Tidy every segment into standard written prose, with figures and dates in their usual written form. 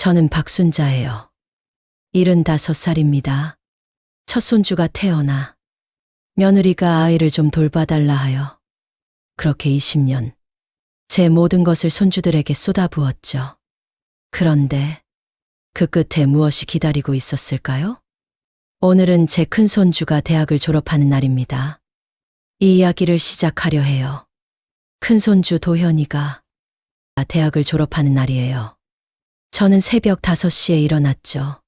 저는 박순자예요. 75살입니다. 첫 손주가 태어나 며느리가 아이를 좀 돌봐달라 하여 그렇게 20년 제 모든 것을 손주들에게 쏟아부었죠. 그런데 그 끝에 무엇이 기다리고 있었을까요? 오늘은 제 큰손주가 대학을 졸업하는 날입니다. 이 이야기를 시작하려 해요. 큰손주 도현이가 대학을 졸업하는 날이에요. 저는 새벽 5시에 일어났죠.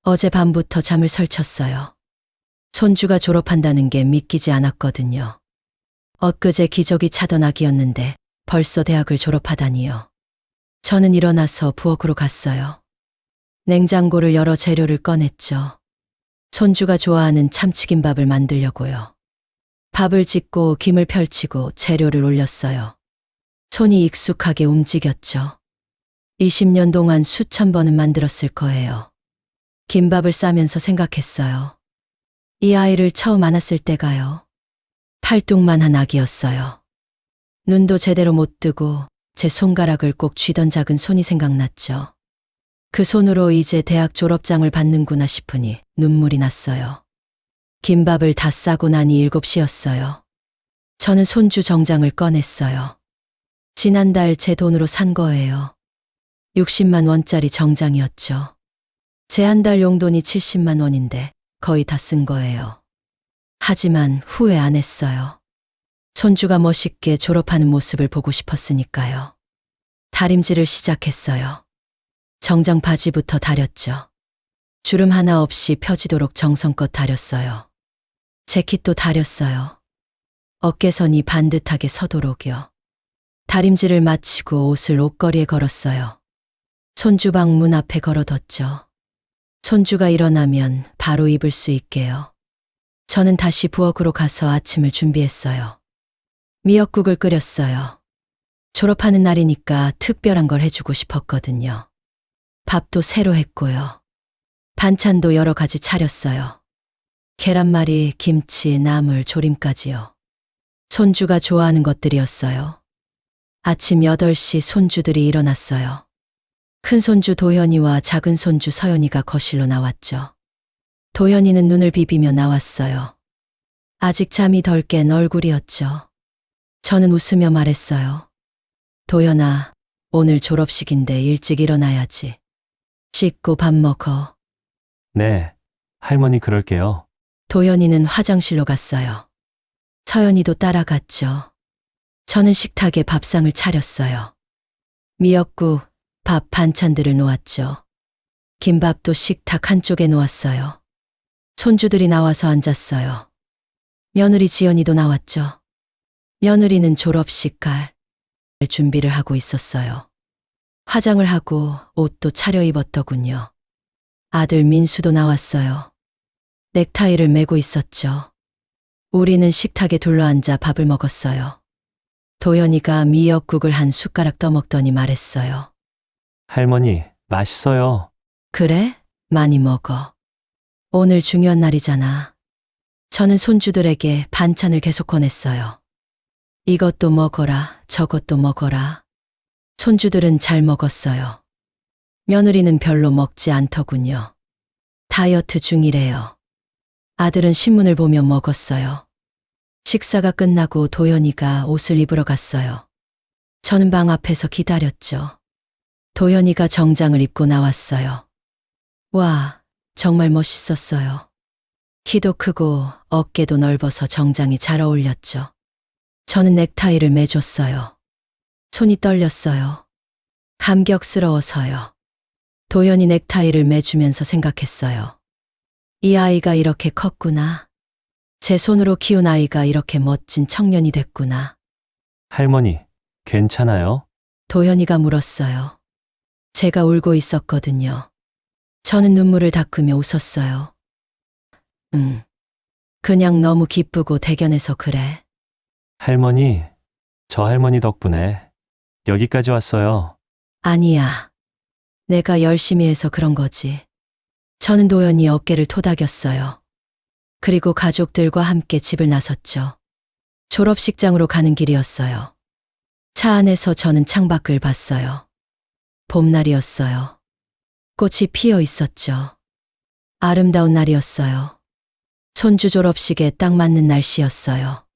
어젯밤부터 잠을 설쳤어요. 손주가 졸업한다는 게 믿기지 않았거든요. 엊그제 기저귀 차던 아기였는데 벌써 대학을 졸업하다니요. 저는 일어나서 부엌으로 갔어요. 냉장고를 열어 재료를 꺼냈죠. 손주가 좋아하는 참치김밥을 만들려고요. 밥을 짓고 김을 펼치고 재료를 올렸어요. 손이 익숙하게 움직였죠. 20년 동안 수천 번은 만들었을 거예요. 김밥을 싸면서 생각했어요. 이 아이를 처음 안았을 때가요. 팔뚝만한 아기였어요. 눈도 제대로 못 뜨고 제 손가락을 꼭 쥐던 작은 손이 생각났죠. 그 손으로 이제 대학 졸업장을 받는구나 싶으니 눈물이 났어요. 김밥을 다 싸고 나니 7시였어요. 저는 손주 정장을 꺼냈어요. 지난달 제 돈으로 산 거예요. 60만 원짜리 정장이었죠. 제 한 달 용돈이 70만 원인데 거의 다 쓴 거예요. 하지만 후회 안 했어요. 손주가 멋있게 졸업하는 모습을 보고 싶었으니까요. 다림질을 시작했어요. 정장 바지부터 다렸죠. 주름 하나 없이 펴지도록 정성껏 다렸어요. 재킷도 다렸어요. 어깨선이 반듯하게 서도록요. 다림질을 마치고 옷을 옷걸이에 걸었어요. 손주방 문 앞에 걸어뒀죠. 손주가 일어나면 바로 입을 수 있게요. 저는 다시 부엌으로 가서 아침을 준비했어요. 미역국을 끓였어요. 졸업하는 날이니까 특별한 걸 해주고 싶었거든요. 밥도 새로 했고요. 반찬도 여러 가지 차렸어요. 계란말이, 김치, 나물, 조림까지요. 손주가 좋아하는 것들이었어요. 아침 8시 손주들이 일어났어요. 큰 손주 도현이와 작은 손주 서연이가 거실로 나왔죠. 도현이는 눈을 비비며 나왔어요. 아직 잠이 덜 깬 얼굴이었죠. 저는 웃으며 말했어요. 도현아, 오늘 졸업식인데 일찍 일어나야지. 씻고 밥 먹어. 네, 할머니 그럴게요. 도현이는 화장실로 갔어요. 서연이도 따라갔죠. 저는 식탁에 밥상을 차렸어요. 미역국, 밥, 반찬들을 놓았죠. 김밥도 식탁 한쪽에 놓았어요. 손주들이 나와서 앉았어요. 며느리 지연이도 나왔죠. 며느리는 졸업식 갈 준비를 하고 있었어요. 화장을 하고 옷도 차려입었더군요. 아들 민수도 나왔어요. 넥타이를 매고 있었죠. 우리는 식탁에 둘러앉아 밥을 먹었어요. 도연이가 미역국을 한 숟가락 떠먹더니 말했어요. 할머니, 맛있어요. 그래? 많이 먹어. 오늘 중요한 날이잖아. 저는 손주들에게 반찬을 계속 권했어요. 이것도 먹어라, 저것도 먹어라. 손주들은 잘 먹었어요. 며느리는 별로 먹지 않더군요. 다이어트 중이래요. 아들은 신문을 보며 먹었어요. 식사가 끝나고 도연이가 옷을 입으러 갔어요. 저는 방 앞에서 기다렸죠. 도연이가 정장을 입고 나왔어요. 와, 정말 멋있었어요. 키도 크고 어깨도 넓어서 정장이 잘 어울렸죠. 저는 넥타이를 매줬어요. 손이 떨렸어요. 감격스러워서요. 도연이 넥타이를 매주면서 생각했어요. 이 아이가 이렇게 컸구나. 제 손으로 키운 아이가 이렇게 멋진 청년이 됐구나. 할머니, 괜찮아요? 도연이가 물었어요. 제가 울고 있었거든요. 저는 눈물을 닦으며 웃었어요. 그냥 너무 기쁘고 대견해서 그래. 할머니, 저 할머니 덕분에 여기까지 왔어요. 아니야. 내가 열심히 해서 그런 거지. 저는 도연이 어깨를 토닥였어요. 그리고 가족들과 함께 집을 나섰죠. 졸업식장으로 가는 길이었어요. 차 안에서 저는 창밖을 봤어요. 봄날이었어요. 꽃이 피어 있었죠. 아름다운 날이었어요. 손주 졸업식에 딱 맞는 날씨였어요.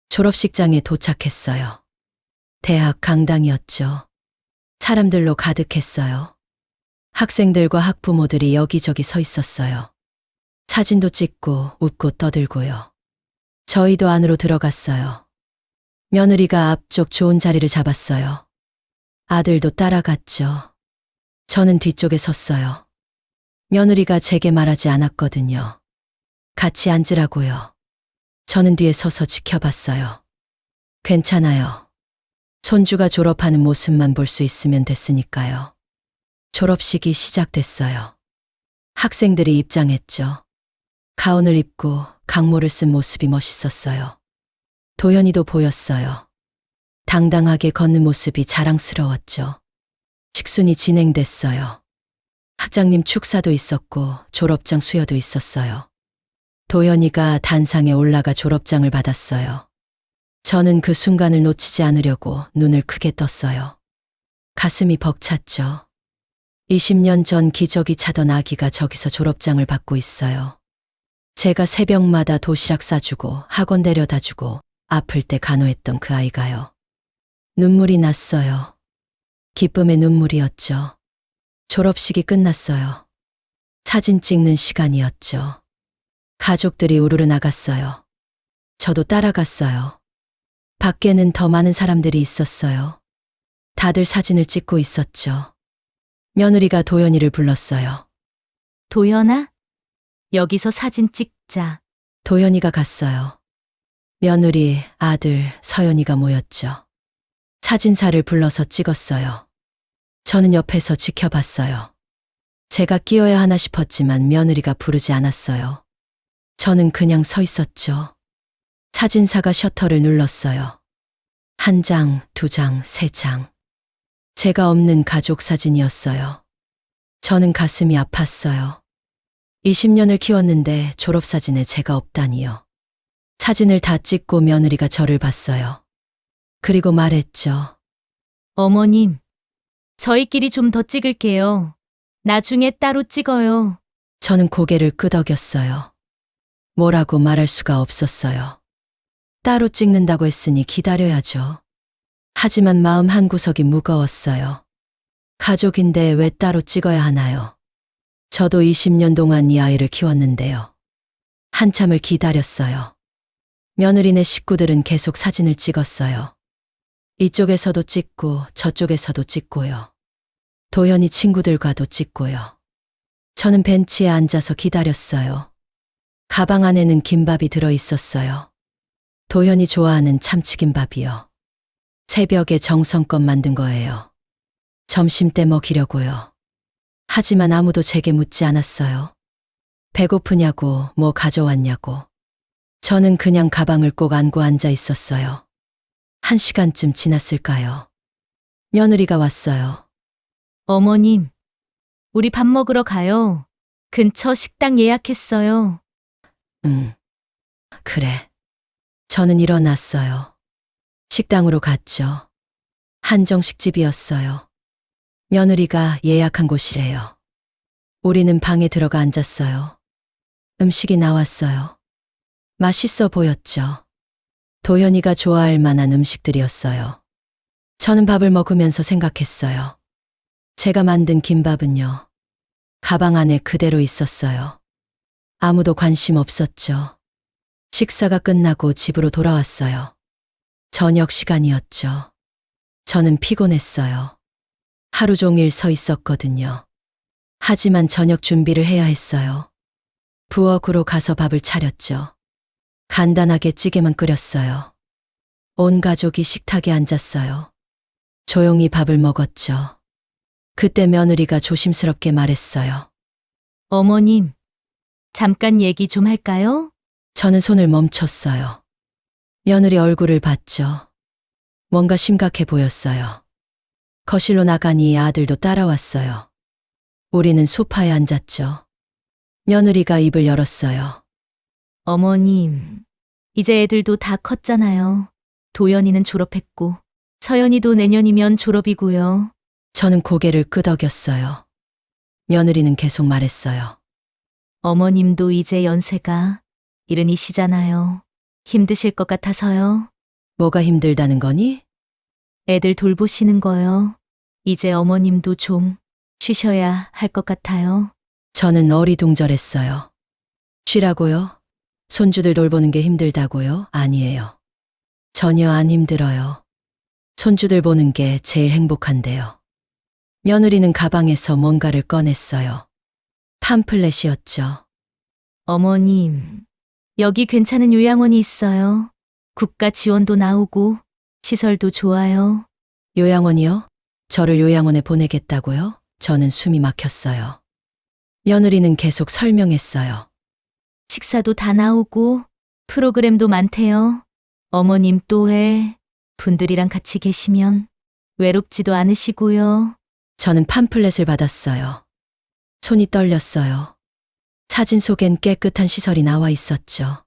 졸업식장에 도착했어요. 대학 강당이었죠. 사람들로 가득했어요. 학생들과 학부모들이 여기저기 서 있었어요. 사진도 찍고 웃고 떠들고요. 저희도 안으로 들어갔어요. 며느리가 앞쪽 좋은 자리를 잡았어요. 아들도 따라갔죠. 저는 뒤쪽에 섰어요. 며느리가 제게 말하지 않았거든요. 같이 앉으라고요. 저는 뒤에 서서 지켜봤어요. 괜찮아요. 손주가 졸업하는 모습만 볼 수 있으면 됐으니까요. 졸업식이 시작됐어요. 학생들이 입장했죠. 가운을 입고 강모를 쓴 모습이 멋있었어요. 도연이도 보였어요. 당당하게 걷는 모습이 자랑스러웠죠. 식순이 진행됐어요. 학장님 축사도 있었고 졸업장 수여도 있었어요. 도연이가 단상에 올라가 졸업장을 받았어요. 저는 그 순간을 놓치지 않으려고 눈을 크게 떴어요. 가슴이 벅찼죠. 20년 전 기저귀 차던 아기가 저기서 졸업장을 받고 있어요. 제가 새벽마다 도시락 싸주고 학원 데려다주고 아플 때 간호했던 그 아이가요. 눈물이 났어요. 기쁨의 눈물이었죠. 졸업식이 끝났어요. 사진 찍는 시간이었죠. 가족들이 우르르 나갔어요. 저도 따라갔어요. 밖에는 더 많은 사람들이 있었어요. 다들 사진을 찍고 있었죠. 며느리가 도연이를 불렀어요. 도연아, 여기서 사진 찍자. 도연이가 갔어요. 며느리, 아들, 서연이가 모였죠. 사진사를 불러서 찍었어요. 저는 옆에서 지켜봤어요. 제가 끼어야 하나 싶었지만 며느리가 부르지 않았어요. 저는 그냥 서 있었죠. 사진사가 셔터를 눌렀어요. 1장, 2장, 3장. 제가 없는 가족 사진이었어요. 저는 가슴이 아팠어요. 20년을 키웠는데 졸업사진에 제가 없다니요. 사진을 다 찍고 며느리가 저를 봤어요. 그리고 말했죠. 어머님, 저희끼리 좀 더 찍을게요. 나중에 따로 찍어요. 저는 고개를 끄덕였어요. 뭐라고 말할 수가 없었어요. 따로 찍는다고 했으니 기다려야죠. 하지만 마음 한구석이 무거웠어요. 가족인데 왜 따로 찍어야 하나요? 저도 20년 동안 이 아이를 키웠는데요. 한참을 기다렸어요. 며느리네 식구들은 계속 사진을 찍었어요. 이쪽에서도 찍고 저쪽에서도 찍고요. 도연이 친구들과도 찍고요. 저는 벤치에 앉아서 기다렸어요. 가방 안에는 김밥이 들어 있었어요. 도연이 좋아하는 참치김밥이요. 새벽에 정성껏 만든 거예요. 점심 때 먹이려고요. 하지만 아무도 제게 묻지 않았어요. 배고프냐고, 뭐 가져왔냐고. 저는 그냥 가방을 꼭 안고 앉아 있었어요. 1시간쯤 지났을까요? 며느리가 왔어요. 어머님, 우리 밥 먹으러 가요. 근처 식당 예약했어요. 응. 그래. 저는 일어났어요. 식당으로 갔죠. 한정식집이었어요. 며느리가 예약한 곳이래요. 우리는 방에 들어가 앉았어요. 음식이 나왔어요. 맛있어 보였죠. 도연이가 좋아할 만한 음식들이었어요. 저는 밥을 먹으면서 생각했어요. 제가 만든 김밥은요. 가방 안에 그대로 있었어요. 아무도 관심 없었죠. 식사가 끝나고 집으로 돌아왔어요. 저녁 시간이었죠. 저는 피곤했어요. 하루 종일 서 있었거든요. 하지만 저녁 준비를 해야 했어요. 부엌으로 가서 밥을 차렸죠. 간단하게 찌개만 끓였어요. 온 가족이 식탁에 앉았어요. 조용히 밥을 먹었죠. 그때 며느리가 조심스럽게 말했어요. 어머님, 잠깐 얘기 좀 할까요? 저는 손을 멈췄어요. 며느리 얼굴을 봤죠. 뭔가 심각해 보였어요. 거실로 나가니 아들도 따라왔어요. 우리는 소파에 앉았죠. 며느리가 입을 열었어요. 어머님, 이제 애들도 다 컸잖아요. 도연이는 졸업했고, 서연이도 내년이면 졸업이고요. 저는 고개를 끄덕였어요. 며느리는 계속 말했어요. 어머님도 이제 연세가 이른이시잖아요. 힘드실 것 같아서요. 뭐가 힘들다는 거니? 애들 돌보시는 거요. 이제 어머님도 좀 쉬셔야 할 것 같아요. 저는 어리둥절했어요. 쉬라고요? 손주들 돌보는 게 힘들다고요? 아니에요. 전혀 안 힘들어요. 손주들 보는 게 제일 행복한데요. 며느리는 가방에서 뭔가를 꺼냈어요. 팜플렛이었죠. 어머님, 여기 괜찮은 요양원이 있어요. 국가 지원도 나오고 시설도 좋아요. 요양원이요? 저를 요양원에 보내겠다고요? 저는 숨이 막혔어요. 며느리는 계속 설명했어요. 식사도 다 나오고 프로그램도 많대요. 어머님 또래 분들이랑 같이 계시면 외롭지도 않으시고요. 저는 팜플렛을 받았어요. 손이 떨렸어요. 사진 속엔 깨끗한 시설이 나와 있었죠.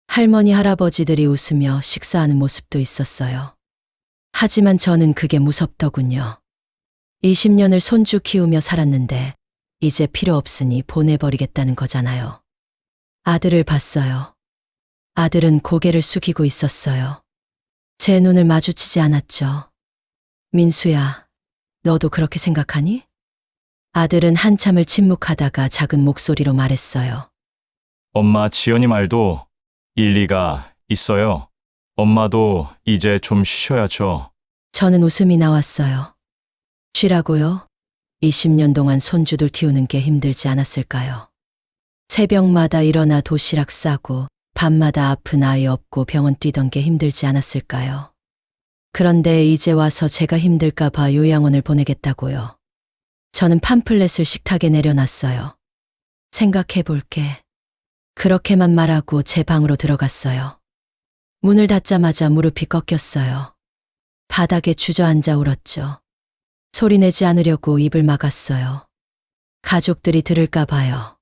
할머니, 할아버지들이 웃으며 식사하는 모습도 있었어요. 하지만 저는 그게 무섭더군요. 20년을 손주 키우며 살았는데 이제 필요 없으니 보내버리겠다는 거잖아요. 아들을 봤어요. 아들은 고개를 숙이고 있었어요. 제 눈을 마주치지 않았죠. 민수야, 너도 그렇게 생각하니? 아들은 한참을 침묵하다가 작은 목소리로 말했어요. 엄마 지연이 말도 일리가 있어요. 엄마도 이제 좀 쉬셔야죠. 저는 웃음이 나왔어요. 쉬라고요? 20년 동안 손주들 키우는 게 힘들지 않았을까요? 새벽마다 일어나 도시락 싸고 밤마다 아픈 아이 업고 병원 뛰던 게 힘들지 않았을까요? 그런데 이제 와서 제가 힘들까 봐 요양원을 보내겠다고요. 저는 팜플렛을 식탁에 내려놨어요. 생각해 볼게. 그렇게만 말하고 제 방으로 들어갔어요. 문을 닫자마자 무릎이 꺾였어요. 바닥에 주저앉아 울었죠. 소리내지 않으려고 입을 막았어요. 가족들이 들을까 봐요.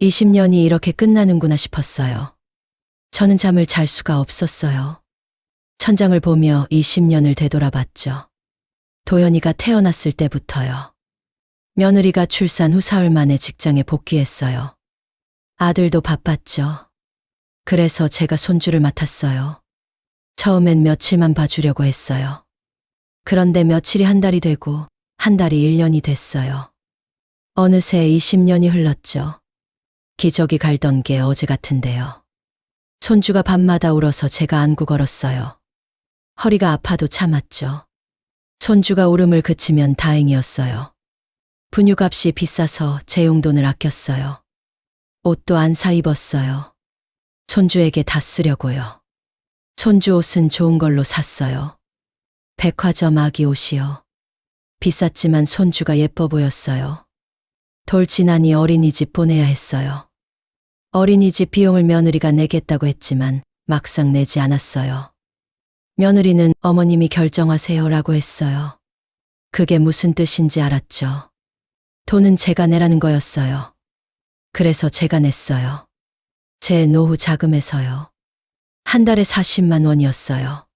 20년이 이렇게 끝나는구나 싶었어요. 저는 잠을 잘 수가 없었어요. 천장을 보며 20년을 되돌아봤죠. 도연이가 태어났을 때부터요. 며느리가 출산 후 사흘 만에 직장에 복귀했어요. 아들도 바빴죠. 그래서 제가 손주를 맡았어요. 처음엔 며칠만 봐주려고 했어요. 그런데 며칠이 한 달이 되고 한 달이 1년이 됐어요. 어느새 20년이 흘렀죠. 기저귀 갈던 게 어제 같은데요. 손주가 밤마다 울어서 제가 안고 걸었어요. 허리가 아파도 참았죠. 손주가 울음을 그치면 다행이었어요. 분유값이 비싸서 제 용돈을 아꼈어요. 옷도 안 사 입었어요. 손주에게 다 쓰려고요. 손주 옷은 좋은 걸로 샀어요. 백화점 아기 옷이요. 비쌌지만 손주가 예뻐 보였어요. 돌 지나니 어린이집 보내야 했어요. 어린이집 비용을 며느리가 내겠다고 했지만 막상 내지 않았어요. 며느리는 어머님이 결정하세요라고 했어요. 그게 무슨 뜻인지 알았죠. 돈은 제가 내라는 거였어요. 그래서 제가 냈어요. 제 노후 자금에서요. 한 달에 40만 원이었어요.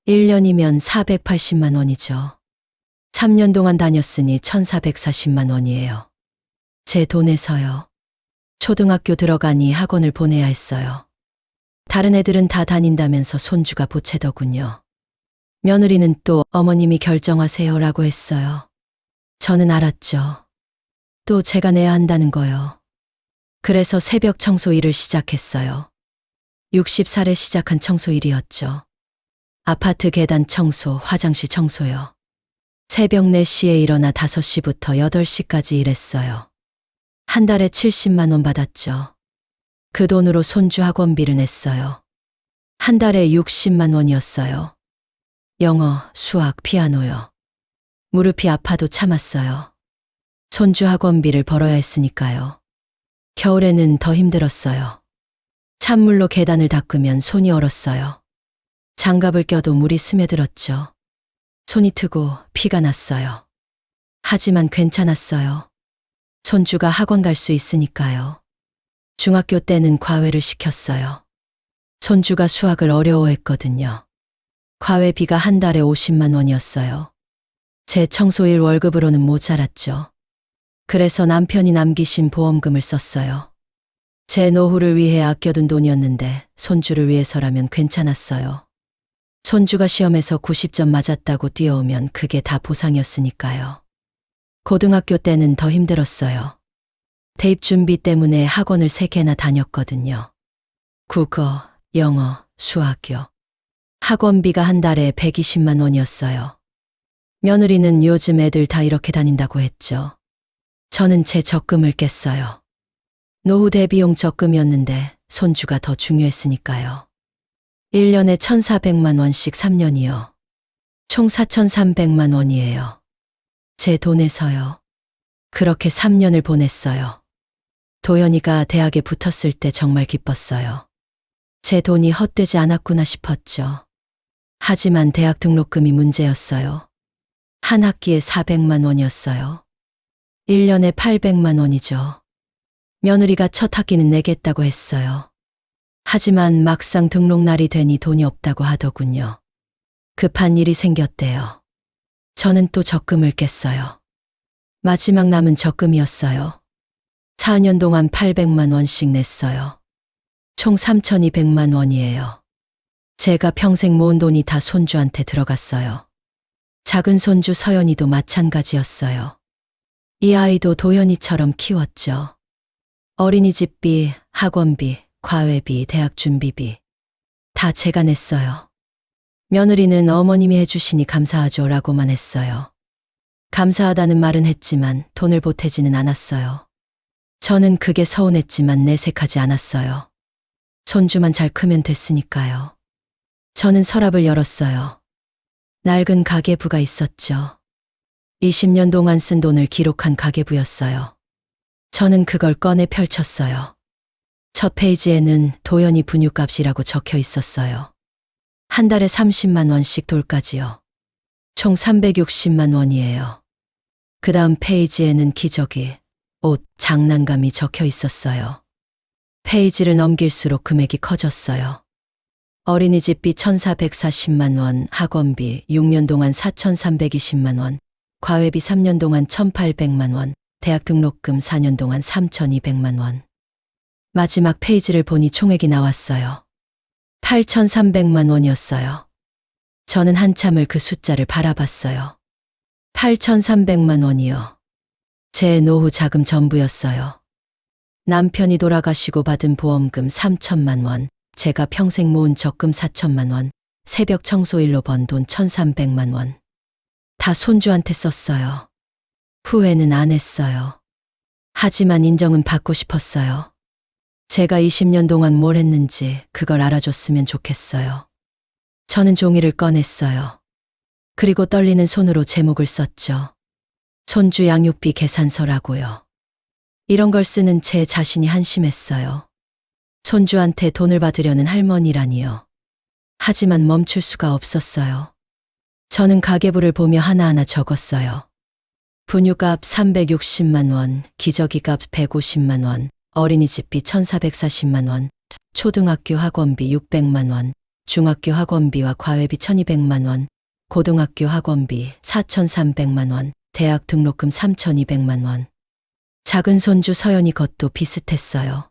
1년이면 480만 원이죠. 3년 동안 다녔으니 1440만 원이에요. 제 돈에서요. 초등학교 들어가니 학원을 보내야 했어요. 다른 애들은 다 다닌다면서 손주가 보채더군요. 며느리는 또 어머님이 결정하세요라고 했어요. 저는 알았죠. 또 제가 내야 한다는 거요. 그래서 새벽 청소 일을 시작했어요. 60살에 시작한 청소 일이었죠. 아파트 계단 청소, 화장실 청소요. 새벽 4시에 일어나 5시부터 8시까지 일했어요. 한 달에 70만 원 받았죠. 그 돈으로 손주 학원비를 냈어요. 한 달에 60만 원이었어요. 영어, 수학, 피아노요. 무릎이 아파도 참았어요. 손주 학원비를 벌어야 했으니까요. 겨울에는 더 힘들었어요. 찬물로 계단을 닦으면 손이 얼었어요. 장갑을 껴도 물이 스며들었죠. 손이 트고 피가 났어요. 하지만 괜찮았어요. 손주가 학원 갈 수 있으니까요. 중학교 때는 과외를 시켰어요. 손주가 수학을 어려워했거든요. 과외비가 한 달에 50만 원이었어요. 제 청소일 월급으로는 모자랐죠. 그래서 남편이 남기신 보험금을 썼어요. 제 노후를 위해 아껴둔 돈이었는데 손주를 위해서라면 괜찮았어요. 손주가 시험에서 90점 맞았다고 뛰어오면 그게 다 보상이었으니까요. 고등학교 때는 더 힘들었어요. 대입 준비 때문에 학원을 3개나 다녔거든요. 국어, 영어, 수학교. 학원비가 한 달에 120만 원이었어요. 며느리는 요즘 애들 다 이렇게 다닌다고 했죠. 저는 제 적금을 깼어요. 노후 대비용 적금이었는데 손주가 더 중요했으니까요. 1년에 1,400만 원씩 3년이요. 총 4,300만 원이에요. 제 돈에서요. 그렇게 3년을 보냈어요. 도연이가 대학에 붙었을 때 정말 기뻤어요. 제 돈이 헛되지 않았구나 싶었죠. 하지만 대학 등록금이 문제였어요. 한 학기에 400만 원이었어요. 1년에 800만 원이죠. 며느리가 첫 학기는 내겠다고 했어요. 하지만 막상 등록날이 되니 돈이 없다고 하더군요. 급한 일이 생겼대요. 저는 또 적금을 깼어요. 마지막 남은 적금이었어요. 4년 동안 800만 원씩 냈어요. 총 3,200만 원이에요. 제가 평생 모은 돈이 다 손주한테 들어갔어요. 작은 손주 서연이도 마찬가지였어요. 이 아이도 도연이처럼 키웠죠. 어린이집비, 학원비, 과외비, 대학 준비비 다 제가 냈어요. 며느리는 어머님이 해주시니 감사하죠 라고만 했어요. 감사하다는 말은 했지만 돈을 보태지는 않았어요. 저는 그게 서운했지만 내색하지 않았어요. 손주만 잘 크면 됐으니까요. 저는 서랍을 열었어요. 낡은 가계부가 있었죠. 20년 동안 쓴 돈을 기록한 가계부였어요. 저는 그걸 꺼내 펼쳤어요. 첫 페이지에는 도연이 분유값이라고 적혀 있었어요. 한 달에 30만 원씩 돌까지요. 총 360만 원이에요. 그 다음 페이지에는 기저귀, 옷, 장난감이 적혀 있었어요. 페이지를 넘길수록 금액이 커졌어요. 어린이집비 1,440만 원, 학원비 6년 동안 4,320만 원, 과외비 3년 동안 1,800만 원, 대학 등록금 4년 동안 3,200만 원. 마지막 페이지를 보니 총액이 나왔어요. 8,300만 원이었어요. 저는 한참을 그 숫자를 바라봤어요. 8,300만 원이요. 제 노후 자금 전부였어요. 남편이 돌아가시고 받은 보험금 3천만 원, 제가 평생 모은 적금 4천만 원, 새벽 청소일로 번 돈 1,300만 원. 다 손주한테 썼어요. 후회는 안 했어요. 하지만 인정은 받고 싶었어요. 제가 20년 동안 뭘 했는지 그걸 알아줬으면 좋겠어요. 저는 종이를 꺼냈어요. 그리고 떨리는 손으로 제목을 썼죠. 손주 양육비 계산서라고요. 이런 걸 쓰는 제 자신이 한심했어요. 손주한테 돈을 받으려는 할머니라니요. 하지만 멈출 수가 없었어요. 저는 가계부를 보며 하나하나 적었어요. 분유값 360만 원, 기저귀값 150만 원, 어린이집비 1,440만 원, 초등학교 학원비 600만 원, 중학교 학원비와 과외비 1,200만 원, 고등학교 학원비 4,300만 원, 대학 등록금 3,200만 원. 작은 손주 서연이 것도 비슷했어요.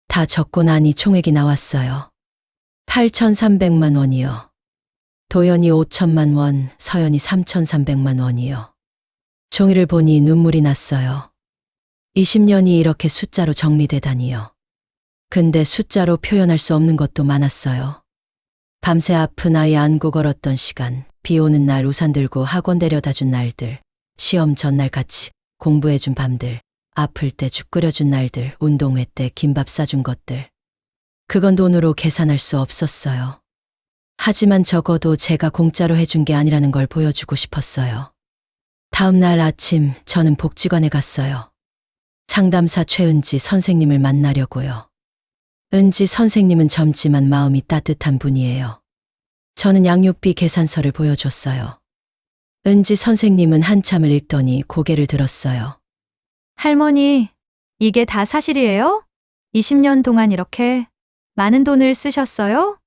다 적고 나니 총액이 나왔어요. 8,300만 원이요. 도연이 5천만 원, 서연이 3,300만 원이요. 종이를 보니 눈물이 났어요. 20년이 이렇게 숫자로 정리되다니요. 근데 숫자로 표현할 수 없는 것도 많았어요. 밤새 아픈 아이 안고 걸었던 시간, 비 오는 날 우산 들고 학원 데려다 준 날들, 시험 전날 같이 공부해준 밤들, 아플 때 죽 끓여준 날들, 운동회 때 김밥 싸준 것들. 그건 돈으로 계산할 수 없었어요. 하지만 적어도 제가 공짜로 해준 게 아니라는 걸 보여주고 싶었어요. 다음 날 아침 저는 복지관에 갔어요. 상담사 최은지 선생님을 만나려고요. 은지 선생님은 젊지만 마음이 따뜻한 분이에요. 저는 양육비 계산서를 보여줬어요. 은지 선생님은 한참을 읽더니 고개를 들었어요. 할머니, 이게 다 사실이에요? 20년 동안 이렇게 많은 돈을 쓰셨어요?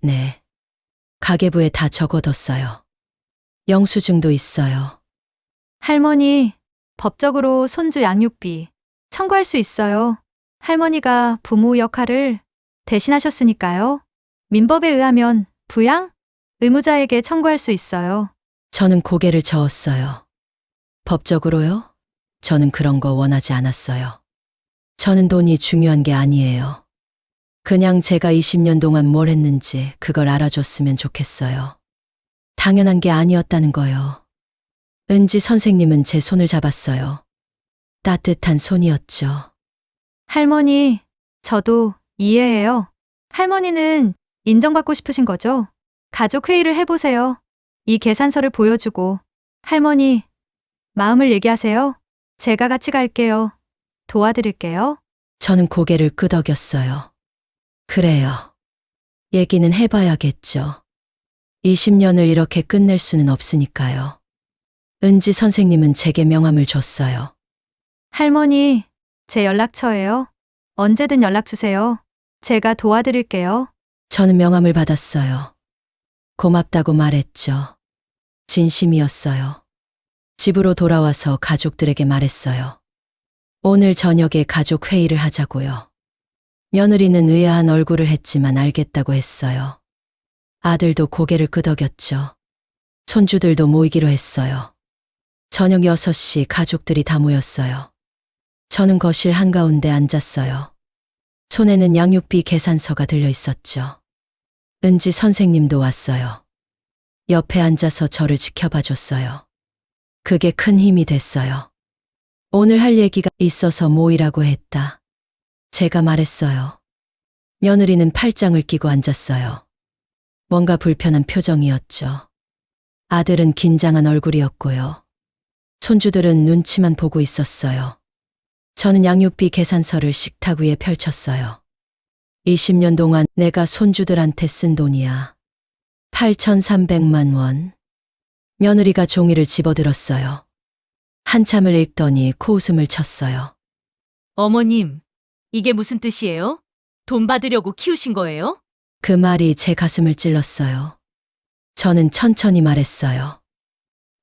네. 가계부에 다 적어뒀어요. 영수증도 있어요. 할머니, 법적으로 손주 양육비 청구할 수 있어요. 할머니가 부모 역할을 대신하셨으니까요. 민법에 의하면 부양? 의무자에게 청구할 수 있어요. 저는 고개를 저었어요. 법적으로요? 저는 그런 거 원하지 않았어요. 저는 돈이 중요한 게 아니에요. 그냥 제가 20년 동안 뭘 했는지 그걸 알아줬으면 좋겠어요. 당연한 게 아니었다는 거요. 은지 선생님은 제 손을 잡았어요. 따뜻한 손이었죠. 할머니, 저도 이해해요. 할머니는 인정받고 싶으신 거죠? 가족 회의를 해보세요. 이 계산서를 보여주고 할머니, 마음을 얘기하세요. 제가 같이 갈게요. 도와드릴게요. 저는 고개를 끄덕였어요. 그래요. 얘기는 해봐야겠죠. 20년을 이렇게 끝낼 수는 없으니까요. 은지 선생님은 제게 명함을 줬어요. 할머니, 제 연락처예요. 언제든 연락 주세요. 제가 도와드릴게요. 저는 명함을 받았어요. 고맙다고 말했죠. 진심이었어요. 집으로 돌아와서 가족들에게 말했어요. 오늘 저녁에 가족 회의를 하자고요. 며느리는 의아한 얼굴을 했지만 알겠다고 했어요. 아들도 고개를 끄덕였죠. 손주들도 모이기로 했어요. 저녁 6시 가족들이 다 모였어요. 저는 거실 한가운데 앉았어요. 손에는 양육비 계산서가 들려 있었죠. 은지 선생님도 왔어요. 옆에 앉아서 저를 지켜봐 줬어요. 그게 큰 힘이 됐어요. 오늘 할 얘기가 있어서 모이라고 했다. 제가 말했어요. 며느리는 팔짱을 끼고 앉았어요. 뭔가 불편한 표정이었죠. 아들은 긴장한 얼굴이었고요. 손주들은 눈치만 보고 있었어요. 저는 양육비 계산서를 식탁 위에 펼쳤어요. 20년 동안 내가 손주들한테 쓴 돈이야. 8,300만 원. 며느리가 종이를 집어들었어요. 한참을 읽더니 코웃음을 쳤어요. 어머님, 이게 무슨 뜻이에요? 돈 받으려고 키우신 거예요? 그 말이 제 가슴을 찔렀어요. 저는 천천히 말했어요.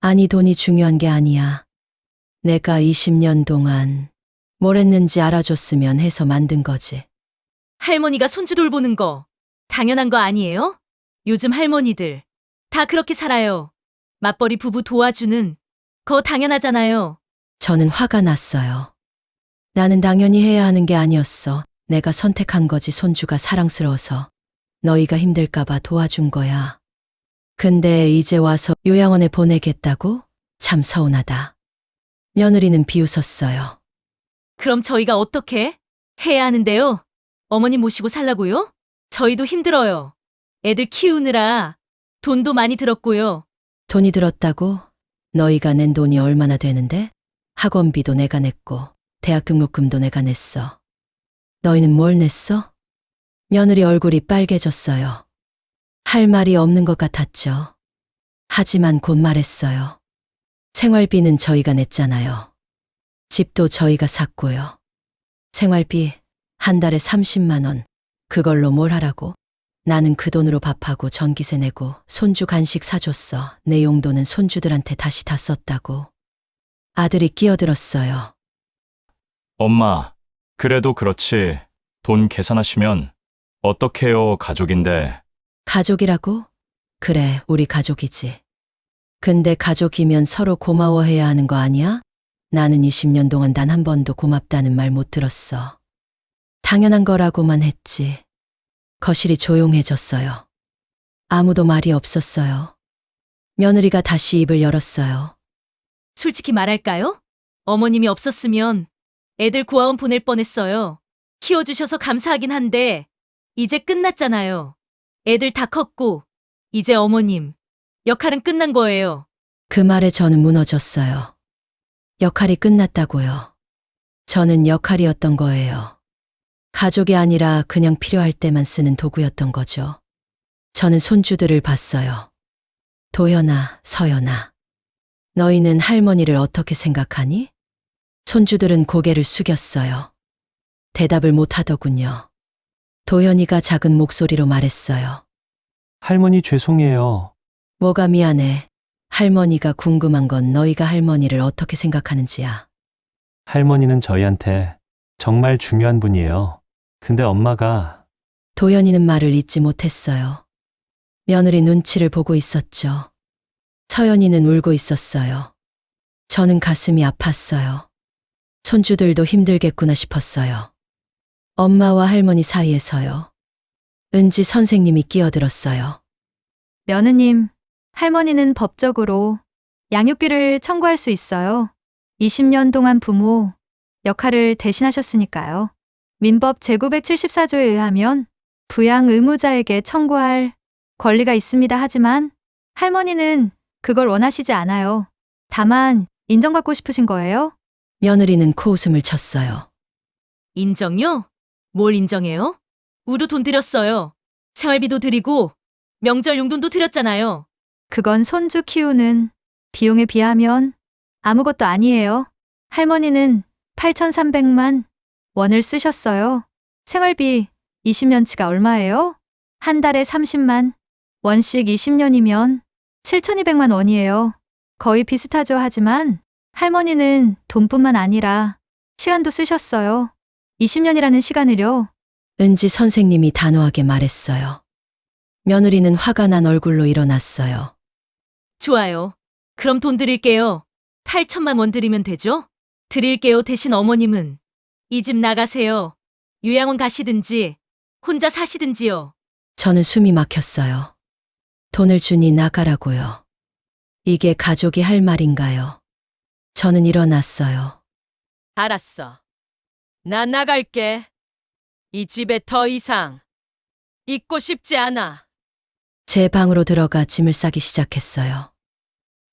아니, 돈이 중요한 게 아니야. 내가 20년 동안 뭘 했는지 알아줬으면 해서 만든 거지. 할머니가 손주 돌보는 거 당연한 거 아니에요? 요즘 할머니들 다 그렇게 살아요. 맞벌이 부부 도와주는 거 당연하잖아요. 저는 화가 났어요. 나는 당연히 해야 하는 게 아니었어. 내가 선택한 거지. 손주가 사랑스러워서 너희가 힘들까봐 도와준 거야. 근데 이제 와서 요양원에 보내겠다고? 참 서운하다. 며느리는 비웃었어요. 그럼 저희가 어떻게 해야 하는데요? 어머님 모시고 살라고요? 저희도 힘들어요. 애들 키우느라 돈도 많이 들었고요. 돈이 들었다고? 너희가 낸 돈이 얼마나 되는데? 학원비도 내가 냈고 대학 등록금도 내가 냈어. 너희는 뭘 냈어? 며느리 얼굴이 빨개졌어요. 할 말이 없는 것 같았죠. 하지만 곧 말했어요. 생활비는 저희가 냈잖아요. 집도 저희가 샀고요. 생활비 한 달에 30만 원. 그걸로 뭘 하라고? 나는 그 돈으로 밥하고 전기세 내고 손주 간식 사줬어. 내 용돈은 손주들한테 다시 다 썼다고. 아들이 끼어들었어요. 엄마, 그래도 그렇지. 돈 계산하시면 어떡해요, 가족인데. 가족이라고? 그래, 우리 가족이지. 근데 가족이면 서로 고마워해야 하는 거 아니야? 나는 20년 동안 단 한 번도 고맙다는 말 못 들었어. 당연한 거라고만 했지. 거실이 조용해졌어요. 아무도 말이 없었어요. 며느리가 다시 입을 열었어요. 솔직히 말할까요? 어머님이 없었으면 애들 구하원 보낼 뻔했어요. 키워주셔서 감사하긴 한데 이제 끝났잖아요. 애들 다 컸고 이제 어머님 역할은 끝난 거예요. 그 말에 저는 무너졌어요. 역할이 끝났다고요. 저는 역할이었던 거예요. 가족이 아니라 그냥 필요할 때만 쓰는 도구였던 거죠. 저는 손주들을 봤어요. 도연아, 서연아. 너희는 할머니를 어떻게 생각하니? 손주들은 고개를 숙였어요. 대답을 못 하더군요. 도연이가 작은 목소리로 말했어요. 할머니 죄송해요. 뭐가 미안해. 할머니가 궁금한 건 너희가 할머니를 어떻게 생각하는지야. 할머니는 저희한테 정말 중요한 분이에요. 근데 엄마가 도연이는 말을 잇지 못했어요. 며느리 눈치를 보고 있었죠. 서연이는 울고 있었어요. 저는 가슴이 아팠어요. 손주들도 힘들겠구나 싶었어요. 엄마와 할머니 사이에서요. 은지 선생님이 끼어들었어요. 며느님, 할머니는 법적으로 양육비를 청구할 수 있어요. 20년 동안 부모 역할을 대신하셨으니까요. 민법 제974조에 의하면 부양 의무자에게 청구할 권리가 있습니다. 하지만 할머니는 그걸 원하시지 않아요. 다만 인정받고 싶으신 거예요? 며느리는 코웃음을 쳤어요. 인정요? 뭘 인정해요? 우리 돈 드렸어요. 생활비도 드리고 명절 용돈도 드렸잖아요. 그건 손주 키우는 비용에 비하면 아무것도 아니에요. 할머니는 8,300만 원을 쓰셨어요. 생활비 20년치가 얼마예요? 한 달에 30만 원씩 20년이면 7,200만 원이에요. 거의 비슷하죠. 하지만 할머니는 돈뿐만 아니라 시간도 쓰셨어요. 20년이라는 시간을요. 은지 선생님이 단호하게 말했어요. 며느리는 화가 난 얼굴로 일어났어요. 좋아요. 그럼 돈 드릴게요. 8천만 원 드리면 되죠? 드릴게요. 대신 어머님은 이 집 나가세요. 요양원 가시든지 혼자 사시든지요. 저는 숨이 막혔어요. 돈을 주니 나가라고요. 이게 가족이 할 말인가요? 저는 일어났어요. 알았어. 나 나갈게. 이 집에 더 이상 있고 싶지 않아. 제 방으로 들어가 짐을 싸기 시작했어요.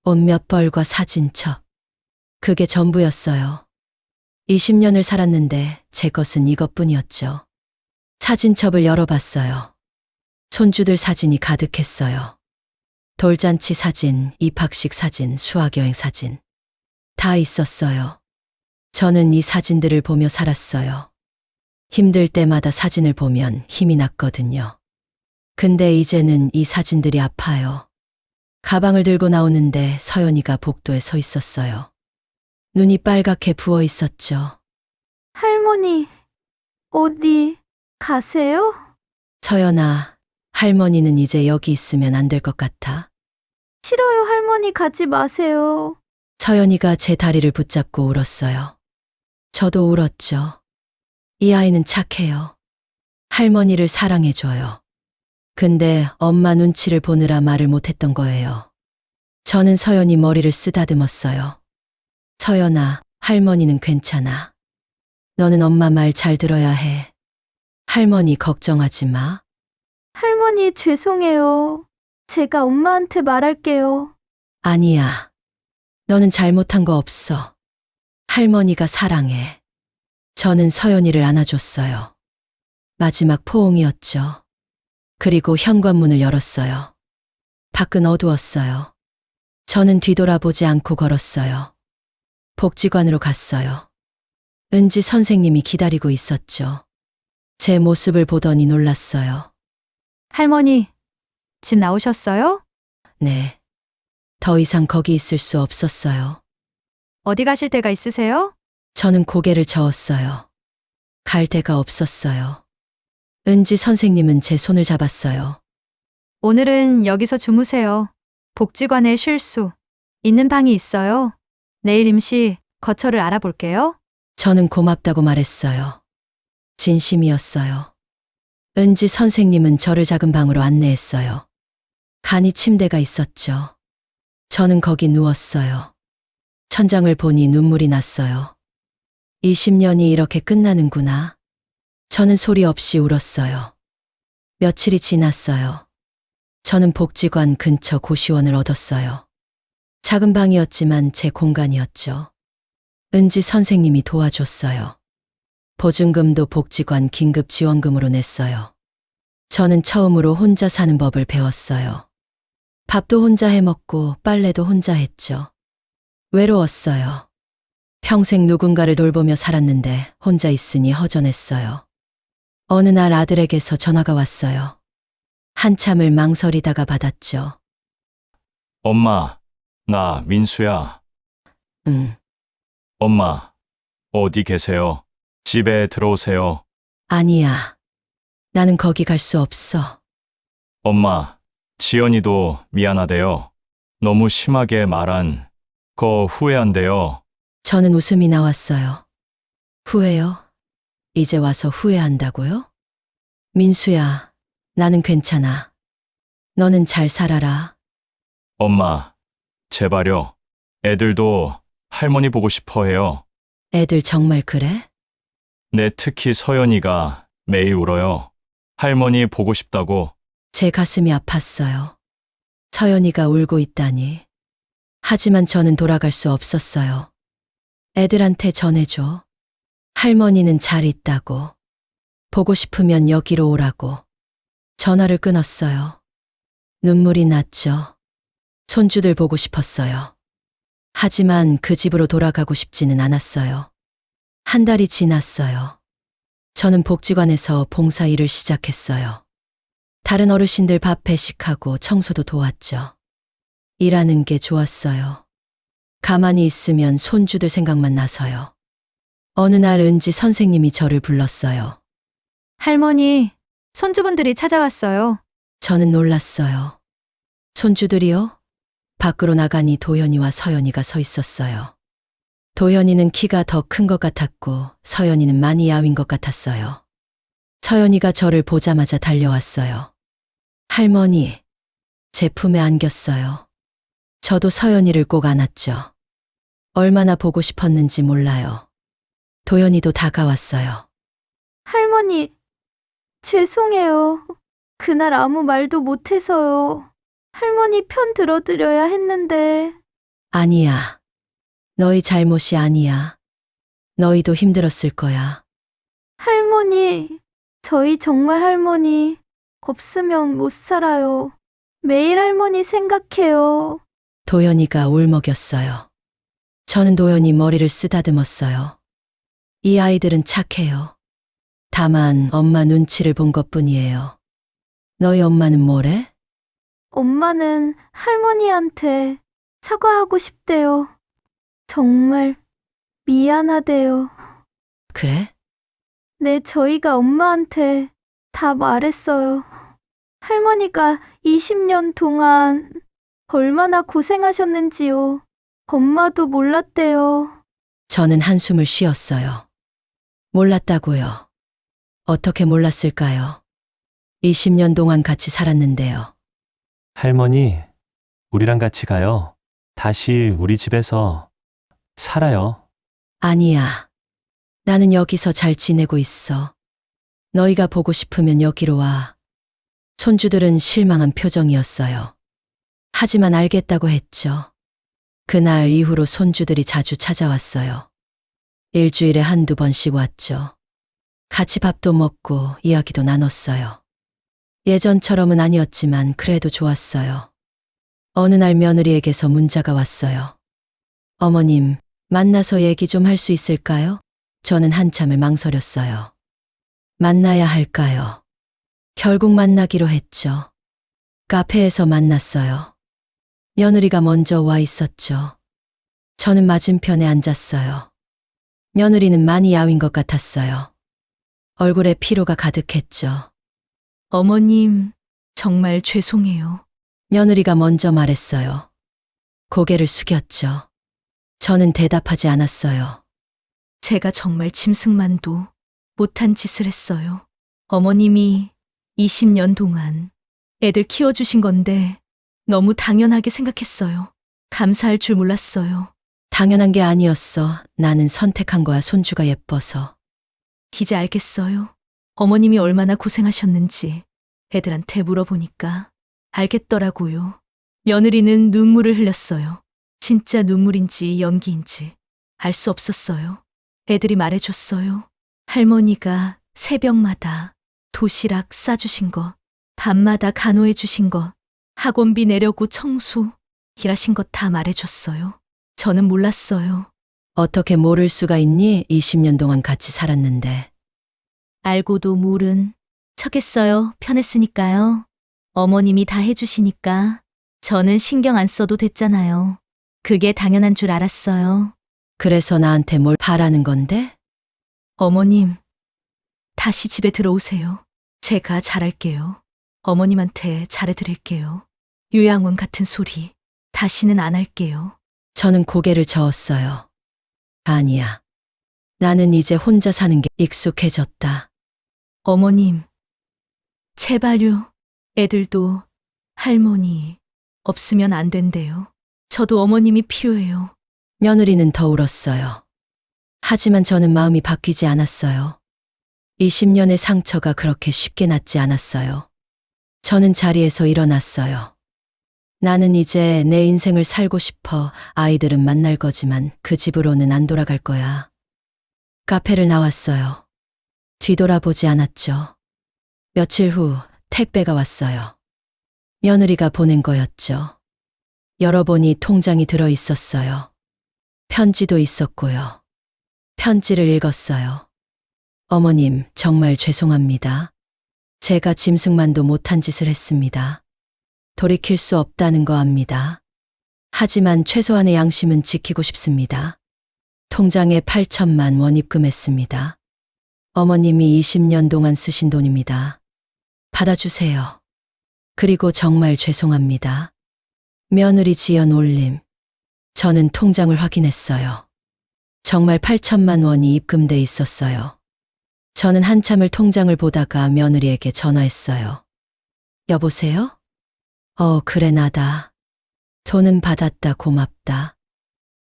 옷 몇 벌과 사진첩. 그게 전부였어요. 20년을 살았는데 제 것은 이것뿐이었죠. 사진첩을 열어봤어요. 손주들 사진이 가득했어요. 돌잔치 사진, 입학식 사진, 수학여행 사진. 다 있었어요. 저는 이 사진들을 보며 살았어요. 힘들 때마다 사진을 보면 힘이 났거든요. 근데 이제는 이 사진들이 아파요. 가방을 들고 나오는데 서연이가 복도에 서 있었어요. 눈이 빨갛게 부어 있었죠. 할머니, 어디 가세요? 서연아, 할머니는 이제 여기 있으면 안 될 것 같아. 싫어요, 할머니 가지 마세요. 서연이가 제 다리를 붙잡고 울었어요. 저도 울었죠. 이 아이는 착해요. 할머니를 사랑해줘요. 근데 엄마 눈치를 보느라 말을 못했던 거예요. 저는 서연이 머리를 쓰다듬었어요. 서연아, 할머니는 괜찮아. 너는 엄마 말 잘 들어야 해. 할머니 걱정하지 마. 할머니 죄송해요. 제가 엄마한테 말할게요. 아니야. 너는 잘못한 거 없어. 할머니가 사랑해. 저는 서연이를 안아줬어요. 마지막 포옹이었죠. 그리고 현관문을 열었어요. 밖은 어두웠어요. 저는 뒤돌아보지 않고 걸었어요. 복지관으로 갔어요. 은지 선생님이 기다리고 있었죠. 제 모습을 보더니 놀랐어요. 할머니, 집 나오셨어요? 네. 더 이상 거기 있을 수 없었어요. 어디 가실 데가 있으세요? 저는 고개를 저었어요. 갈 데가 없었어요. 은지 선생님은 제 손을 잡았어요. 오늘은 여기서 주무세요. 복지관에 쉴 수 있는 방이 있어요. 내일 임시 거처를 알아볼게요. 저는 고맙다고 말했어요. 진심이었어요. 은지 선생님은 저를 작은 방으로 안내했어요. 간이 침대가 있었죠. 저는 거기 누웠어요. 천장을 보니 눈물이 났어요. 20년이 이렇게 끝나는구나. 저는 소리 없이 울었어요. 며칠이 지났어요. 저는 복지관 근처 고시원을 얻었어요. 작은 방이었지만 제 공간이었죠. 은지 선생님이 도와줬어요. 보증금도 복지관 긴급 지원금으로 냈어요. 저는 처음으로 혼자 사는 법을 배웠어요. 밥도 혼자 해 먹고 빨래도 혼자 했죠. 외로웠어요. 평생 누군가를 돌보며 살았는데 혼자 있으니 허전했어요. 어느 날 아들에게서 전화가 왔어요. 한참을 망설이다가 받았죠. 엄마, 나 민수야. 응. 엄마, 어디 계세요? 집에 들어오세요. 아니야. 나는 거기 갈 수 없어. 엄마, 지연이도 미안하대요. 너무 심하게 말한 거 후회한대요. 저는 웃음이 나왔어요. 후회요? 이제 와서 후회한다고요? 민수야, 나는 괜찮아. 너는 잘 살아라. 엄마, 제발요. 애들도 할머니 보고 싶어 해요. 애들 정말 그래? 네, 특히 서연이가 매일 울어요. 할머니 보고 싶다고. 제 가슴이 아팠어요. 서연이가 울고 있다니. 하지만 저는 돌아갈 수 없었어요. 애들한테 전해줘. 할머니는 잘 있다고. 보고 싶으면 여기로 오라고. 전화를 끊었어요. 눈물이 났죠. 손주들 보고 싶었어요. 하지만 그 집으로 돌아가고 싶지는 않았어요. 한 달이 지났어요. 저는 복지관에서 봉사 일을 시작했어요. 다른 어르신들 밥 배식하고 청소도 도왔죠. 일하는 게 좋았어요. 가만히 있으면 손주들 생각만 나서요. 어느 날 은지 선생님이 저를 불렀어요. 할머니, 손주분들이 찾아왔어요. 저는 놀랐어요. 손주들이요? 밖으로 나가니 도연이와 서연이가 서 있었어요. 도연이는 키가 더 큰 것 같았고 서연이는 많이 야윈 것 같았어요. 서연이가 저를 보자마자 달려왔어요. 할머니, 제 품에 안겼어요. 저도 서연이를 꼭 안았죠. 얼마나 보고 싶었는지 몰라요. 도연이도 다가왔어요. 할머니, 죄송해요. 그날 아무 말도 못해서요. 할머니 편 들어드려야 했는데. 아니야. 너희 잘못이 아니야. 너희도 힘들었을 거야. 할머니, 저희 정말 할머니 없으면 못 살아요. 매일 할머니 생각해요. 도연이가 울먹였어요. 저는 도연이 머리를 쓰다듬었어요. 이 아이들은 착해요. 다만 엄마 눈치를 본 것뿐이에요. 너희 엄마는 뭐래? 엄마는 할머니한테 사과하고 싶대요. 정말 미안하대요. 그래? 네, 저희가 엄마한테 다 말했어요. 할머니가 20년 동안 얼마나 고생하셨는지요. 엄마도 몰랐대요. 저는 한숨을 쉬었어요. 몰랐다고요. 어떻게 몰랐을까요? 20년 동안 같이 살았는데요. 할머니, 우리랑 같이 가요. 다시 우리 집에서 살아요. 아니야. 나는 여기서 잘 지내고 있어. 너희가 보고 싶으면 여기로 와. 손주들은 실망한 표정이었어요. 하지만 알겠다고 했죠. 그날 이후로 손주들이 자주 찾아왔어요. 일주일에 한두 번씩 왔죠. 같이 밥도 먹고 이야기도 나눴어요. 예전처럼은 아니었지만 그래도 좋았어요. 어느 날 며느리에게서 문자가 왔어요. 어머님, 만나서 얘기 좀 할 수 있을까요? 저는 한참을 망설였어요. 만나야 할까요? 결국 만나기로 했죠. 카페에서 만났어요. 며느리가 먼저 와 있었죠. 저는 맞은편에 앉았어요. 며느리는 많이 야윈 것 같았어요. 얼굴에 피로가 가득했죠. 어머님, 정말 죄송해요. 며느리가 먼저 말했어요. 고개를 숙였죠. 저는 대답하지 않았어요. 제가 정말 짐승만도 못한 짓을 했어요. 어머님이 20년 동안 애들 키워주신 건데 너무 당연하게 생각했어요. 감사할 줄 몰랐어요. 당연한 게 아니었어. 나는 선택한 거야, 손주가 예뻐서. 이제 알겠어요. 어머님이 얼마나 고생하셨는지 애들한테 물어보니까 알겠더라고요. 며느리는 눈물을 흘렸어요. 진짜 눈물인지 연기인지 알 수 없었어요. 애들이 말해줬어요. 할머니가 새벽마다 도시락 싸주신 거, 밤마다 간호해주신 거, 학원비 내려고 청소, 일하신 것 다 말해줬어요. 저는 몰랐어요. 어떻게 모를 수가 있니? 20년 동안 같이 살았는데. 알고도 모른 척했어요. 편했으니까요. 어머님이 다 해주시니까 저는 신경 안 써도 됐잖아요. 그게 당연한 줄 알았어요. 그래서 나한테 뭘 바라는 건데? 어머님, 다시 집에 들어오세요. 제가 잘할게요. 어머님한테 잘해드릴게요. 요양원 같은 소리 다시는 안 할게요. 저는 고개를 저었어요. 아니야. 나는 이제 혼자 사는 게 익숙해졌다. 어머님, 제발요. 애들도 할머니 없으면 안 된대요. 저도 어머님이 필요해요. 며느리는 더 울었어요. 하지만 저는 마음이 바뀌지 않았어요. 20년의 상처가 그렇게 쉽게 낫지 않았어요. 저는 자리에서 일어났어요. 나는 이제 내 인생을 살고 싶어. 아이들은 만날 거지만 그 집으로는 안 돌아갈 거야. 카페를 나왔어요. 뒤돌아보지 않았죠. 며칠 후 택배가 왔어요. 며느리가 보낸 거였죠. 열어보니 통장이 들어 있었어요. 편지도 있었고요. 편지를 읽었어요. 어머님, 정말 죄송합니다. 제가 짐승만도 못한 짓을 했습니다. 돌이킬 수 없다는 거 압니다. 하지만 최소한의 양심은 지키고 싶습니다. 통장에 8천만 원 입금했습니다. 어머님이 20년 동안 쓰신 돈입니다. 받아주세요. 그리고 정말 죄송합니다. 며느리 지연 올림. 저는 통장을 확인했어요. 정말 8천만 원이 입금돼 있었어요. 저는 한참을 통장을 보다가 며느리에게 전화했어요. 여보세요? 그래, 나다. 돈은 받았다, 고맙다.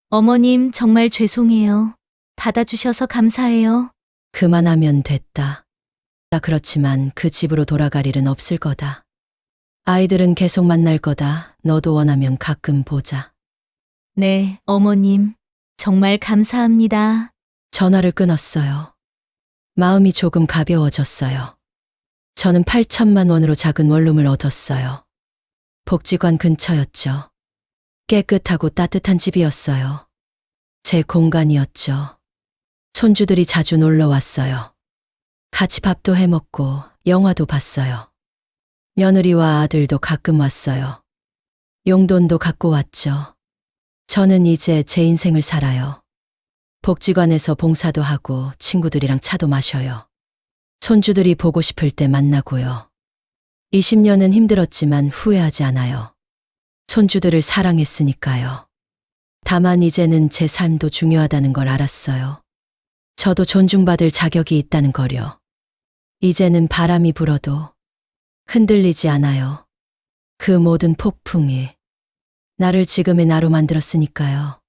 어머님, 정말 죄송해요. 받아주셔서 감사해요. 그만하면 됐다. 나 그렇지만 그 집으로 돌아갈 일은 없을 거다. 아이들은 계속 만날 거다. 너도 원하면 가끔 보자. 네, 어머님. 정말 감사합니다. 전화를 끊었어요. 마음이 조금 가벼워졌어요. 저는 8천만 원으로 작은 원룸을 얻었어요. 복지관 근처였죠. 깨끗하고 따뜻한 집이었어요. 제 공간이었죠. 손주들이 자주 놀러 왔어요. 같이 밥도 해 먹고 영화도 봤어요. 며느리와 아들도 가끔 왔어요. 용돈도 갖고 왔죠. 저는 이제 제 인생을 살아요. 복지관에서 봉사도 하고 친구들이랑 차도 마셔요. 손주들이 보고 싶을 때 만나고요. 20년은 힘들었지만 후회하지 않아요. 손주들을 사랑했으니까요. 다만 이제는 제 삶도 중요하다는 걸 알았어요. 저도 존중받을 자격이 있다는 거요. 이제는 바람이 불어도 흔들리지 않아요. 그 모든 폭풍이 나를 지금의 나로 만들었으니까요.